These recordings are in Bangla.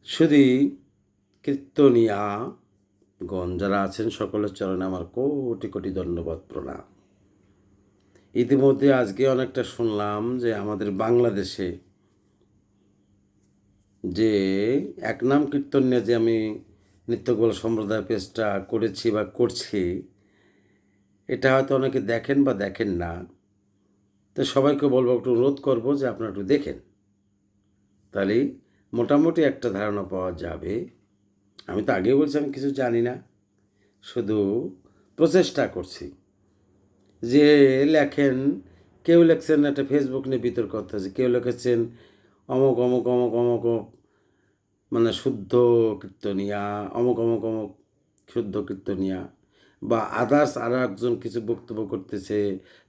শুধু কীর্তনিয়াগণ যারা আছেন সকলের চরণে আমার কোটি কোটি ধন্যবাদ প্রণাম। ইতিমধ্যে আজকে অনেকটা শুনলাম যে আমাদের বাংলাদেশে যে এক নাম কীর্তন নিয়ে যে আমি নিত্যগোপাল সম্প্রদায় পেজটা করেছি বা করছি, এটা হয়তো অনেকে দেখেন বা দেখেন না। তো সবাইকে বলবো, একটু অনুরোধ করবো যে আপনারা একটু দেখেন, তাহলেই মোটামুটি একটা ধারণা পাওয়া যাবে। আমি তো আগেই বলছি আমি কিছু জানি না, শুধু প্রচেষ্টা করছি। যে লেখেন, কেউ লেখছেন একটা ফেসবুক নিয়ে বিতর্ক হচ্ছে, কেউ লিখেছেন অমুক অমুক অমুক অমুক মানে শুদ্ধ কীর্তনিয়া, অমুক অমুক অমুক শুদ্ধ কীর্তনিয়া, বা আদার্স আরও একজন কিছু বক্তব্য করতেছে,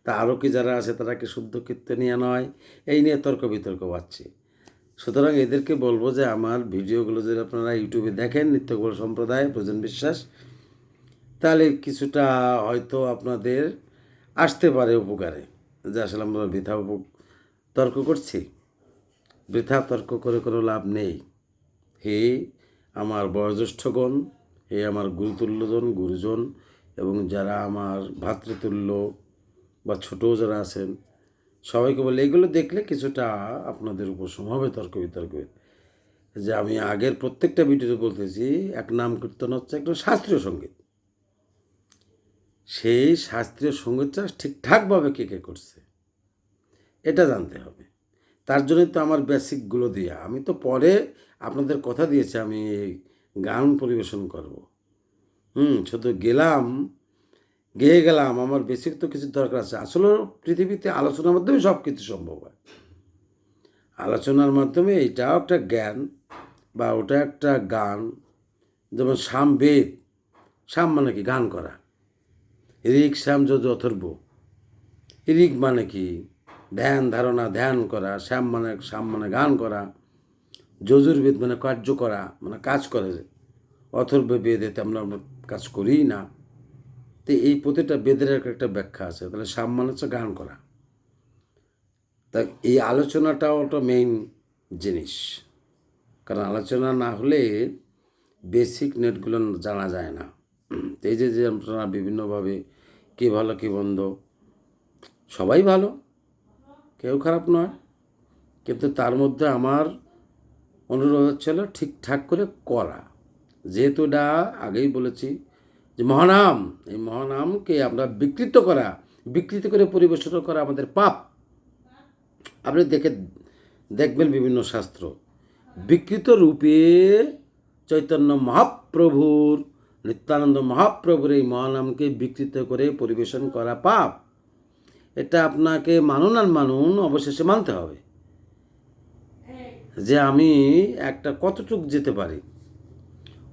তা আরও কি যারা আছে তারা কি শুদ্ধ কীর্তনিয়া নয়, এই নিয়ে তর্ক বিতর্ক পাচ্ছে। সুতরাং এদেরকে বলবো যে আমার ভিডিওগুলো যদি আপনারা ইউটিউবে দেখেন, নিত্যগোপাল সম্প্রদায় প্রয়োজন বিশ্বাস, তাহলে কিছুটা হয়তো আপনাদের আসতে পারে উপকারে, যে আসলে আমরা বৃথা তর্ক করছি। বৃথা তর্ক করে কোনো লাভ নেই। হে আমার বয়োজ্যেষ্ঠগণ, হে আমার গুরুতুল্যজন গুরুজন, এবং যারা আমার ভাতৃতুল্য বা ছোটও যারা আছেন, সবাইকে বলে এগুলো দেখলে কিছুটা আপনাদের উপশম হবে তর্ক বিতর্কে। যে আমি আগের প্রত্যেকটা ভিডিওতে বলতেছি, এক নাম কীর্তন হচ্ছে একটা শাস্ত্রীয় সঙ্গীত। সেই শাস্ত্রীয় সঙ্গীতটা ঠিকঠাকভাবে কে কে করছে এটা জানতে হবে। তার জন্যই তো আমার বেসিকগুলো দেওয়া। আমি তো পরে আপনাদের কথা দিয়েছি আমি গান পরিবেশন করব। শুধু গেয়ে গেলাম, আমার বেসিক তো কিছু দরকার আছে। আসলে পৃথিবীতে আলোচনার মাধ্যমে সব কিছু সম্ভব হয়। আলোচনার মাধ্যমে এটাও একটা জ্ঞান বা ওটা একটা গান। যেমন সামবেদ, সাম মানে কি? গান করা। ঋক শ্যাম যজু অথর্ব। ঋক মানে কি? ধ্যান ধারণা, ধ্যান করা। শ্যাম মানে গান করা। যজুর্বেদ মানে কার্য করা, মানে কাজ করে। অথর্ব বেদ, এতে আমরা কাজ করিই না। তো এই প্রতিটা বেদের একটা ব্যাখ্যা আছে। তাহলে সাম মানে হচ্ছে গান করা। তা এই আলোচনাটাও একটা মেইন জিনিস, কারণ আলোচনা না হলে বেসিক নেটগুলো জানা যায় না। তো এই যে আপনারা বিভিন্নভাবে কে ভালো কে বন্ধ, সবাই ভালো, কেউ খারাপ নয়, কিন্তু তার মধ্যে আমার অনুরোধ হচ্ছিল ঠিকঠাক করে করা। যেহেতু এটা আগেই বলেছি যে মহানাম, এই মহানামকে আমরা বিকৃত করে পরিবেশন করা আমাদের পাপ। আপনি দেখবেন বিভিন্ন শাস্ত্র, বিকৃত রূপে চৈতন্য মহাপ্রভুর, নিত্যানন্দ মহাপ্রভুর এই মহানামকে বিকৃত করে পরিবেশন করা পাপ। এটা আপনাকে মানুন আর মানুন, অবশেষে মানতে হবে যে আমি একটা কতটুক যেতে পারি,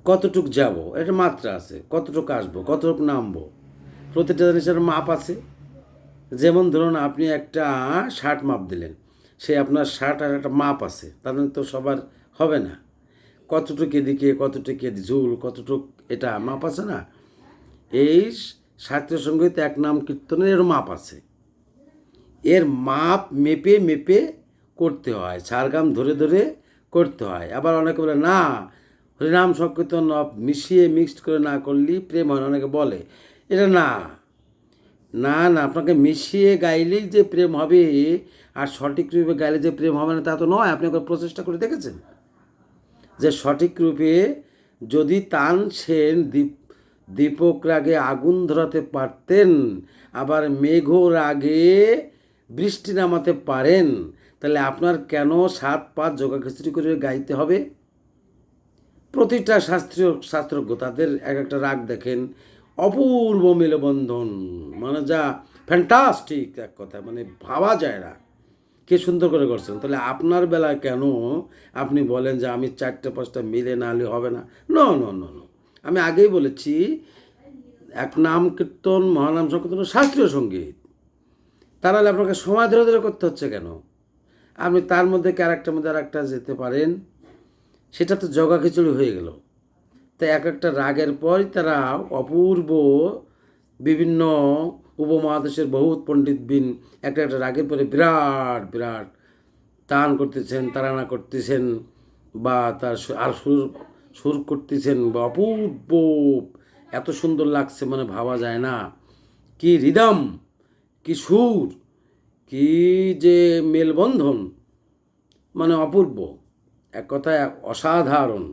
কতটুক যাব, এটা মাত্রা আছে। কতটুক আসবো, কতটুক নামবো, প্রতিটা জিনিসের মাপ আছে। যেমন ধরুন আপনি একটা শার্ট মাপ দিলেন, সে আপনার শার্ট আর একটা মাপ আছে, তাহলে তো সবার হবে না। কতটুক এদিকে, কতটুক ঝুল, কতটুক, এটা মাপ আছে না। এই শাস্ত্রীয় সঙ্গীত এক নাম কীর্তনের মাপ আছে। এর মাপ মেপে মেপে করতে হয়, সারগাম ধরে ধরে করতে হয়। আবার অনেকে বলে না, হরিনাম সংকীর্তন মিশিয়ে মিক্সড করে না করলেই প্রেম হয়, অনেকে বলে। এটা না না না, আপনাকে মিশিয়ে গাইলেই যে প্রেম হবে আর সঠিক রূপে গাইলে যে প্রেম হবে না তা তো নয়। আপনি একবার প্রচেষ্টা করে দেখেছেন যে সঠিক রূপে যদি তানসেন দীপক রাগে আগুন ধরাতে পারতেন, আবার মেঘ রাগে বৃষ্টি নামাতে পারেন, তাহলে আপনার কেন 7-5 যোগাখিচুড়ি করে গাইতে হবে? প্রতিটা শাস্ত্রজ্ঞ তাদের এক একটা রাগ দেখেন, অপূর্ব মেলবন্ধন, মানে যা ফ্যান্টাস্টিক এক কথা, মানে ভাবা যায় না কে সুন্দর করে করছেন। তাহলে আপনার বেলায় কেন আপনি বলেন যে আমি 4-5টা মিলে না হলে হবে না? নো নো নো নো, আমি আগেই বলেছি এক নাম কীর্তন, মহানাম সংকীর্তন শাস্ত্রীয় সঙ্গীত। তাহলে আপনাকে সময় ধরে ধরে করতে হচ্ছে কেন? আপনি তার মধ্যে ক্যারেক্টার মধ্যে আর একটা যেতে পারেন, সেটা তো জগা খিচুড়ি হয়ে গেল। তাই এক একটা রাগের পরই তারা অপূর্ব বিভিন্ন উপমহাদেশের বহুত পণ্ডিতবিন একটা রাগের পরে বিরাট বিরাট তান করতেছেন, তারানা করতেছেন, বা তার আর সুর সুর করতেছেন বা অপূর্ব, এত সুন্দর লাগছে মানে ভাবা যায় না। কি রিদম, কি সুর, কি যে মেলবন্ধন, মানে অপূর্ব, এক কথায় অসাধারণ।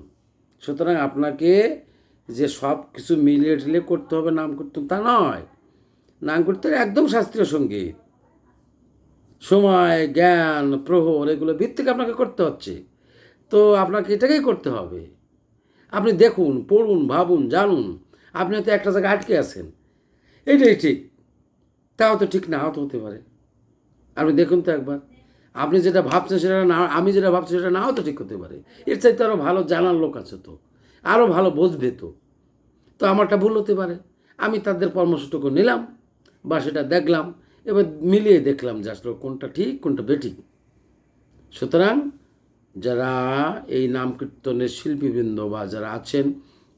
সুতরাং আপনাকে যে সব কিছু মিলিয়ে টিলিয়ে করতে হবে নাম কীর্তন তা নয়। নাম কীর্তন একদম শাস্ত্রীয় সঙ্গীত, সময়, জ্ঞান, প্রহর এগুলো ভিত্তিক আপনাকে করতে হচ্ছে। তো আপনাকে এটাকেই করতে হবে। আপনি দেখুন, পড়ুন, ভাবুন, জানুন। আপনি হয়তো একটা জায়গায় আটকে আছেন, এটাই ঠিক, তাও তো ঠিক নাও তো হতে পারে। আপনি দেখুন তো একবার, আপনি যেটা ভাবছেন সেটা না, আমি যেটা ভাবছি সেটা নাও তো ঠিক হতে পারে। এর চাইতে আরও ভালো জানার লোক আছে তো, আরও ভালো বুঝবে তো। তো আমারটা ভুল হতে পারে, আমি তাদের পরামর্শটুকু নিলাম বা সেটা দেখলাম, এবার মিলিয়ে দেখলাম যে আসলে কোনটা ঠিক কোনটা বেঠিক। সুতরাং যারা এই নাম কীর্তনের শিল্পীবৃন্দ বা যারা আছেন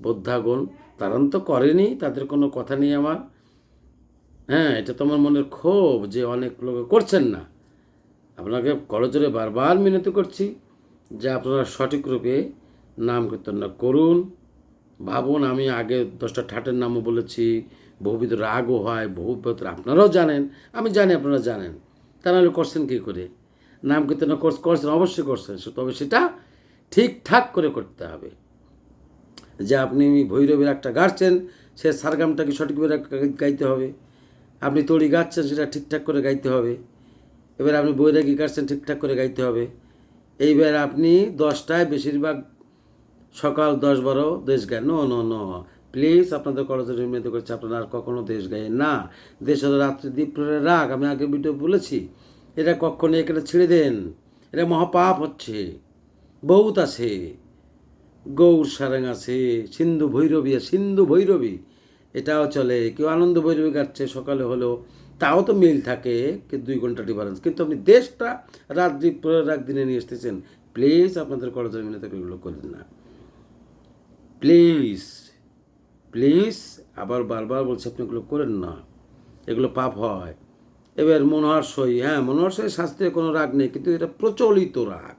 বৌদ্ধাগণ, তারা তো করেনি, তাদের কোনো কথা নেই আমার। হ্যাঁ, এটা তো আমার মনের ক্ষোভ যে অনেক লোক করছেন না। আপনাকে করজোরে বারবার মিনতি করছি যে আপনারা সঠিক রূপে নাম কীর্তনটা করুন। ভাবুন, আমি আগে 10টা ঠাটের নামও বলেছি, বহুবিধ রাগও হয়, বহুবিধ, আপনারাও জানেন, আমি জানি আপনারা জানেন, তা নাহলে করছেন কী করে? নাম কীর্তন করছেন, অবশ্যই করছেন, তবে সেটা ঠিকঠাক করে করতে হবে। যে আপনি ভৈরবের একটা গাচ্ছেন, সে সারগামটাকে সঠিকভাবে গাইতে হবে। আপনি তড়ি গাচ্ছেন, সেটা ঠিকঠাক করে গাইতে হবে। এবার আপনি বৈরাগী গাচ্ছেন, ঠিকঠাক করে গাইতে হবে। এইবার আপনি 10টায় বেশিরভাগ সকাল 10-12 দেশ গায়। নো নো নো, প্লিজ আপনাদের কলেজের নির্মিত করছে, আপনারা আর কখনো দেশ গায়েন না। দেশ হলো রাত্রি দ্বীপ্রের রাগ, আমি আগে ভিডিও বলেছি। এটা কখনো এখানে ছেড়ে দেন, এটা মহাপাপ হচ্ছে। বহুত আছে, গৌর সারেং আছে, সিন্ধু ভৈরবী, এটাও চলে। কেউ আনন্দ ভৈরবী গাচ্ছে সকালে হলেও, তাও তো মিল থাকে, 2 ঘন্টা ডিফারেন্স। কিন্তু আপনি দেশটা রাত্রি রাগ দিনে নিয়ে এসতেছেন। প্লিজ আপনাদের কলেজের মিলিত এগুলো করেন না, প্লিজ প্লিজ। আবার বারবার বলছি, আপনি এগুলো করেন না, এগুলো পাপ হয়। এবার মনোহরসই, হ্যাঁ মনোহরসই শাস্ত্রে কোনো রাগ নেই, কিন্তু এটা প্রচলিত রাগ,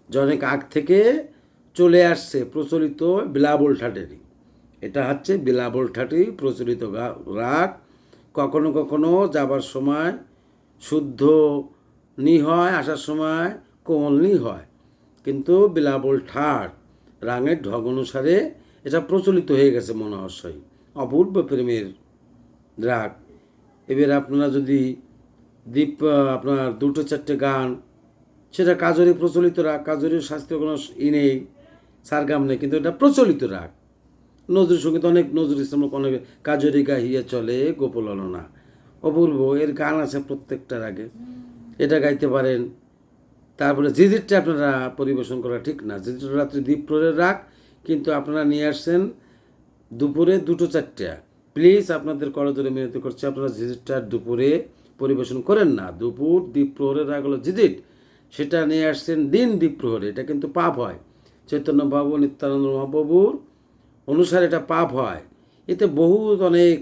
যে অনেক আগ থেকে চলে আসছে, প্রচলিত বিলাবল ঠাটেরই। এটা হচ্ছে বিলাবল ঠাটি প্রচলিত রাগ। কখনো কখনো যাবার সময় শুদ্ধ নি হয়, আসার সময় কোমল নি হয়, কিন্তু বিলাবল ঠাট রাঙের ঢগ অনুসারে এটা প্রচলিত হয়ে গেছে মনোহরসই, অপূর্ব প্রেমের রাগ। এবার আপনারা যদি আপনার 2-4টে গান, সেটা কাজরি প্রচলিত রাগ, কাজরির শাস্ত্রীয় কোনো নেই, সারগাম নেই, কিন্তু এটা প্রচলিত রাগ। নজরুল সঙ্গীত অনেক, নজরুল ইসলাম অনেক কাজরি গাহিয়া চলে গোপলনা, অপূর্ব, এর গান আছে প্রত্যেকটা রাগে, এটা গাইতে পারেন। তারপরে জিজিরটা আপনারা পরিবেশন করা ঠিক না, জিজির রাত্রি দ্বীপ্রের রাগ, কিন্তু আপনারা নিয়ে আসছেন দুপুরে 2-4টা। প্লিজ আপনাদের করজোরে মিনতি করছি, আপনারা ঝিঝিরটা দুপুরে পরিবেশন করেন না। দুপুর দ্বীপ্রহরের রাগ হলো ঝিঝির, সেটা নিয়ে আসছেন দিন দ্বীপ্রহরে, এটা কিন্তু পাপ হয়। চৈতন্য বাবু নিত্যানন্দ মহাপ্রভুর অনুসারে এটা পাপ হয়। এতে বহুত অনেক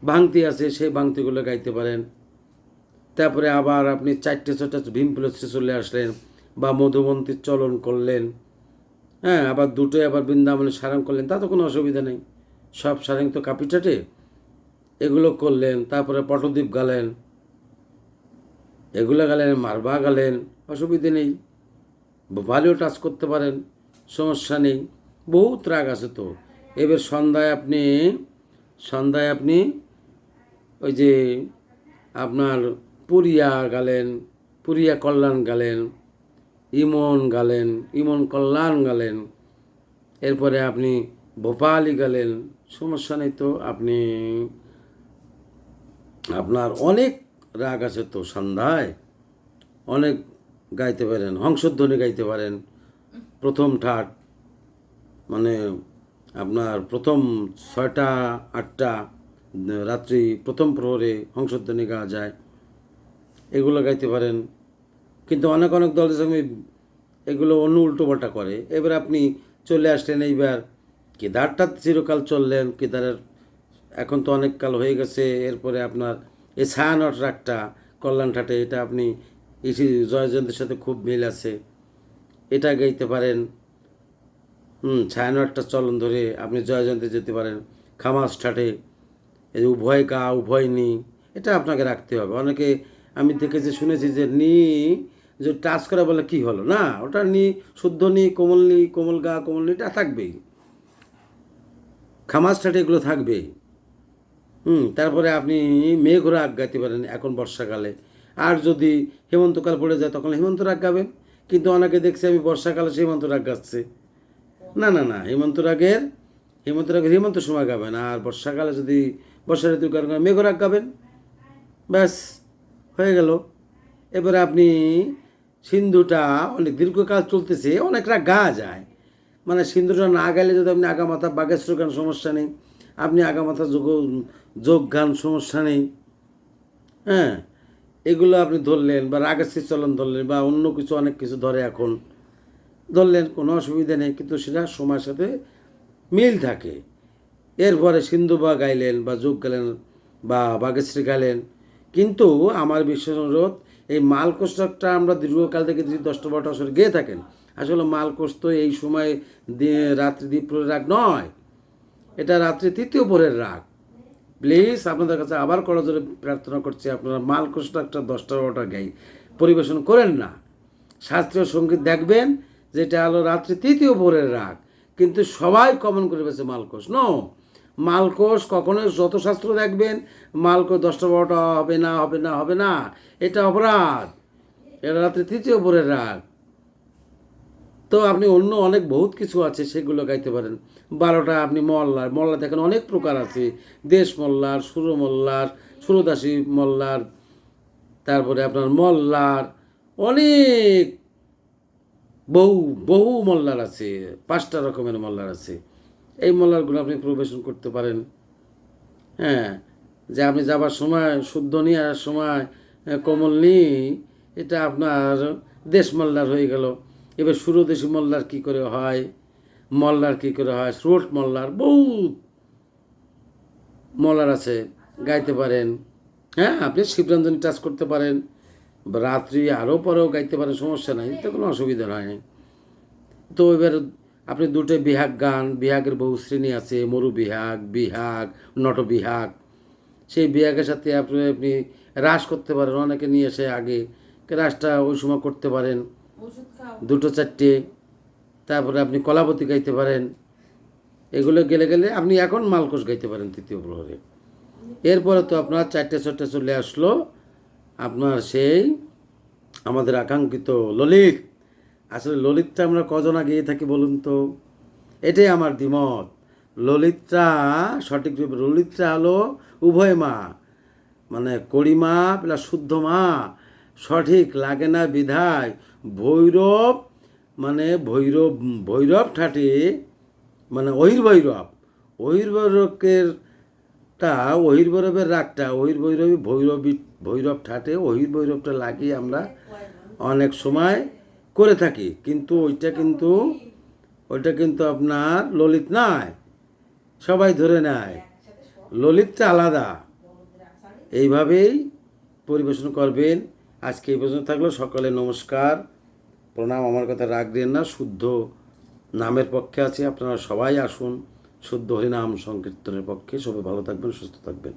ভাঙতি আছে, সেই ভাঙতিগুলো গাইতে পারেন। তারপরে আবার আপনি 4টে-6টা ভীম প্লসে চলে আসলেন বা মধুমন্তীর চলন করলেন, হ্যাঁ, আবার 2টোয় আবার বৃন্দাবনে সারাং করলেন, তা তো কোনো অসুবিধা নেই। সব সারাং তো কাপিটাটে, এগুলো করলেন। তারপরে পটদ্বীপ গালেন, এগুলো গালেন, মারবা গালেন, অসুবিধে নেই। ভোপালিও টাচ করতে পারেন, সমস্যা নেই। বহুত রাগ আছে তো। এবার সন্ধ্যায় আপনি ওই যে আপনার পুরিয়া গালেন, পুরিয়া কল্যাণ গালেন, ইমন কল্যাণ গালেন, এরপরে আপনি ভোপালি গালেন, সমস্যা নেই তো। আপনি আপনার অনেক রাগ আছে তো, সন্ধ্যায় অনেক গাইতে পারেন, হংসধ্বনি গাইতে পারেন, প্রথম ঠাট, মানে আপনার প্রথম 6টা-8টা রাত্রি প্রথম প্রহরে হংসধ্বনি গাওয়া যায়, এগুলো গাইতে পারেন। কিন্তু অনেক দলের সঙ্গে এগুলো অন্য উল্টোপাল্টা করে। এবার আপনি চলে আসলেন, এইবার কেদারটা চিরকাল চললেন, কেদারের এখন তো অনেক কাল হয়ে গেছে। এরপরে আপনার এই ছায়ানট রাগটা কল্যাণ ঠাটে, এটা আপনি জয়জয়ন্তের সাথে খুব মিল আছে। এটা গাইতে পারেন। ছায়ানো একটা চলন ধরে আপনি জয়জয়ন্তী যেতে পারেন। খামাস ঠাটে এই উভয় গা উভয় নি, এটা আপনাকে রাখতে হবে। অনেকে আমি দেখেছি শুনেছি যে যে টাচ করা বলে কি হলো না, ওটা শুদ্ধ কোমল গা কোমল এটা থাকবেই, খামাস ঠাটে এগুলো থাকবেই। তারপরে আপনি মেঘ রাগ গাইতে পারেন এখন বর্ষাকালে। আর যদি হেমন্তকাল পড়ে যায় তখন হেমন্ত রাগ গাবেন। কিন্তু অনেকে দেখছি আমি বর্ষাকালে সে হেমন্ত রাগ গাচ্ছে। না না না, হেমন্ত রাগের হেমন্ত সময় গাবেন। আর বর্ষাকালে যদি বর্ষা ঋতু গান মেঘ রাগ গাবেন, ব্যাস হয়ে গেল। এবারে আপনি সিন্ধুটা অনেক দীর্ঘকাল চলতেছে, অনেক রাগ গা যায়। মানে সিন্ধুটা না গাইলে যদি আপনি আগামাথা বাগেশ্বর গান সমস্যা নেই, আপনি আগামাথা যোগ গান সমস্যা নেই। হ্যাঁ, এগুলো আপনি ধরলেন বা রাগের চলন ধরলেন বা অন্য কিছু অনেক কিছু ধরে এখন ধরলেন, কোনো অসুবিধা নেই, কিন্তু সেটা সময়ের সাথে মিল থাকে। এরপরে সিন্ধু বা গাইলেন বা যোগ গাইলেন বা বাগেশ্রী গাইলেন। কিন্তু আমার বিশেষ অনুরোধ, এই মালকোষটা আমরা দীর্ঘকাল থেকে 10-12 বছর গেয়ে থাকেন। আসলে মালকোষ তো এই সময় রাত্রি দ্বীপ্রহরের রাগ নয়, এটা রাত্রি তৃতীয় প্রহরের রাগ। প্লিজ আপনাদের কাছে আবার করজোরে প্রার্থনা করছি, আপনারা মালকোষটা একটা 10-12টা গাই পরিবেশন করেন না। শাস্ত্রীয় সঙ্গীত দেখবেন যেটা হলো রাত্রি তৃতীয় প্রহরের রাগ, কিন্তু সবাই কমন করে পেয়েছে মালকোষ। মালকোষ কখনোই, যত শাস্ত্র দেখবেন মালকোষ 10-12টা হবে না হবে না হবে না, এটা অপরাধ। এটা রাত্রি তৃতীয় প্রহরের রাগ। তো আপনি অন্য অনেক বহুত কিছু আছে সেগুলো গাইতে পারেন। 12টা আপনি মল্লার দেখেন অনেক প্রকার আছে, দেশ মল্লার, সুরমল্লার, সুরদাসী মল্লার, তারপরে আপনার মল্লার অনেক বহু বহু মল্লার আছে, 5টা রকমের মল্লার আছে। এই মল্লারগুলো আপনি পরিবেশন করতে পারেন। হ্যাঁ, যে আপনি যাবার সময় শুদ্ধ নিয়ে আসার সময় কোমল এটা আপনার দেশ মল্লার হয়ে গেল। এবার সুরদেশী মল্লার কী করে হয়, স্রোট মল্লার বহুত মল্লার আছে, গাইতে পারেন। হ্যাঁ, আপনি শিবরঞ্জনী টাচ করতে পারেন, রাত্রি আরও পরেও গাইতে পারেন, সমস্যা নাই, এতে কোনো অসুবিধা নয়। তো এবার আপনি দুটো বিহাগের বহু শ্রেণী আছে, মরু বিহাগ, নটবিহাগ। সেই বিহাগের সাথে আপনি রাস করতে পারেন, অনেকে নিয়ে এসে আগে রাসটা ওই সময় করতে পারেন 2-4টে। তারপরে আপনি কলাবতী গাইতে পারেন। এগুলো গেলে আপনি এখন মালকোষ গাইতে পারেন তৃতীয় প্রহরে। এরপরে তো আপনার 4টে চলে আসলো আপনার সেই আমাদের আকাঙ্ক্ষিত ললিত। আসলে ললিতটা আমরা কজনা গিয়ে থাকি বলুন তো, এটাই আমার দ্বিমত। ললিতটা সঠিকভাবে, ললিতটা হলো উভয় মা, মানে কড়িমা প্লাস শুদ্ধ মা, সঠিক লাগে না বিধায় ভৈরব, মানে ভৈরব ঠাটে, মানে অহির ভৈরবের রাগটা ভৈরব ঠাটে ভৈরবটা লাগিয়ে আমরা অনেক সময় করে থাকি। কিন্তু ওইটা কিন্তু আপনার ললিত নয়, সবাই ধরে নেয়, ললিতটা আলাদা। এইভাবেই পরিবেশন করবেন। আজকে এই পর্যন্ত থাকলো। সকলে নমস্কার, প্রণাম। আমার কথা রাগ দেন না, শুদ্ধ নামের পক্ষে আছে, আপনারা সবাই আসুন শুদ্ধ হরিনাম সংকীর্তনের পক্ষে। সবাই ভালো থাকবেন, সুস্থ থাকবেন।